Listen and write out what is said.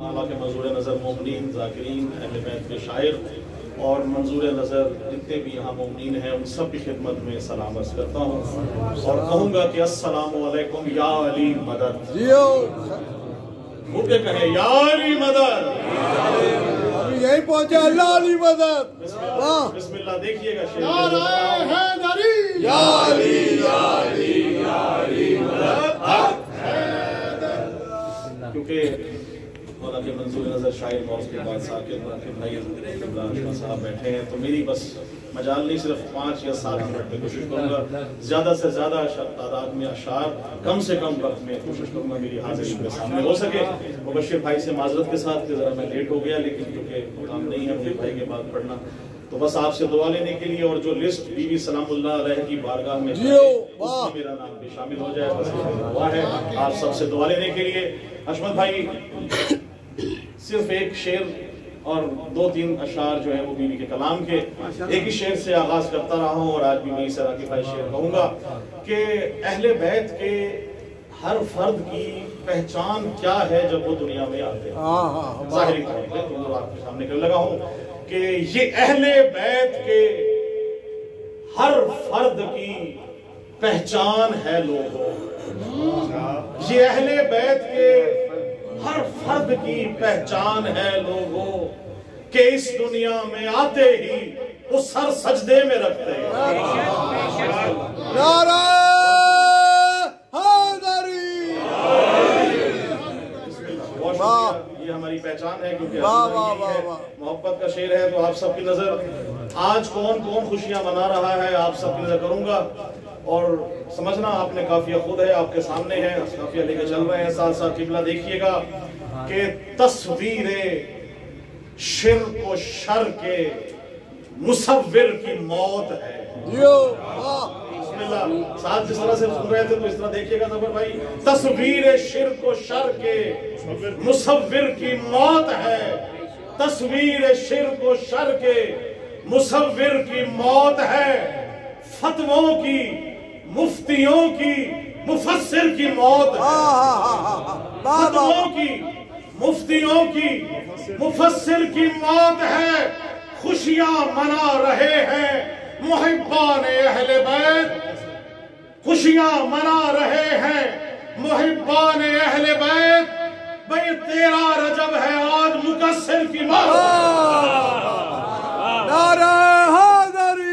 اللہ کے منظور نظر مومنین، ذاکرین، اہل بیت کے شاعر اور منظور نظر جتنے بھی یہاں مومنین ہیں ان سب کی خدمت میں سلام عرض کرتا ہوں اور کہوں گا کہ السلام علیکم یا علی مدد. خوب کے کہیں یا علی مدد. یہی پہنچا اللہ علی مدد. بسم اللہ دیکھیے گا شیر. یا علی یا علی یا علی مدد. کیونکہ مولا کے منظور نظر شاعر اور اس کے بعد ساکر بھائی صاحب بیٹھے ہیں تو میری بس مجال نہیں، صرف 5 یا 7 منٹ میں کوشش کروں گا زیادہ سے زیادہ تعداد میں اشعار کم سے کم وقت میں کوشش کروں گا میری حاضری کے سامنے ہو سکے. مبشر بھائی سے معذرت کے ساتھ کہ ذرا میں لیٹ ہو گیا، لیکن کیونکہ کام نہیں ہے مجھے بھائی کے بعد پڑھنا، تو بس آپ سے دعا لینے کے لیے اور جو لسٹ بی بی سلام اللہ علیہ کی بارگاہ میں اس میں میرا نام بھی شامل ہو جائے، بس دعا ہے آپ سب سے دعا لینے کے لیے. حشمت بھائی صرف ایک شعر اور 2-3 اشعار جو ہیں وہ بیوی کے کلام کے ایک ہی شعر سے آغاز کرتا رہا ہوں اور آج بھی وہی سے راکب بھائی شعر کہوں گا کہ اہل بیت کے ہر فرد کی پہچان کیا ہے جب وہ دنیا میں آتے ہیں. ظاہری طور پہ تو آپ کے سامنے کرنے لگا ہوں کہ یہ اہل بیت کے ہر فرد کی پہچان ہے لوگوں. یہ اہل بیت کے ہر فرد کی پہچان ہے لوگوں کہ اس دنیا میں آتے ہی وہ سر سجدے میں رکھتے ہیں. نعرہ حیدری. یہ ہماری پہچان ہے کیونکہ محبت کا شعر ہے. تو آپ سب کی نظر آج کون کون خوشیاں منا رہا ہے آپ سب کی نظر کروں گا اور سمجھنا آپ نے قافیہ خود ہے آپ کے سامنے ہے، قافیہ لے کے چل رہے ہیں. ساتھ ساتھ قبلہ دیکھیے گا کہ تصویر شرک و شر کے مصور کی موت ہے. بسم اللہ. ساتھ جس طرح سے سن رہے تھے تو اس طرح دیکھیے گا ظفر بھائی. تصویر شرک و شر کے مصور کی موت ہے. تصویر شرک و شر کے مصور کی موت ہے. فتووں کی، مفتیوں کی، مفسر کی موت ہے. فتووں کی، مفتیوں کی، مفسر کی موت ہے. خوشیاں منا رہے ہیں محبان اہل بیت. خوشیاں منا رہے ہیں محبان اہل بیت. بھئی 13 رجب ہے آج مقصر کی موت.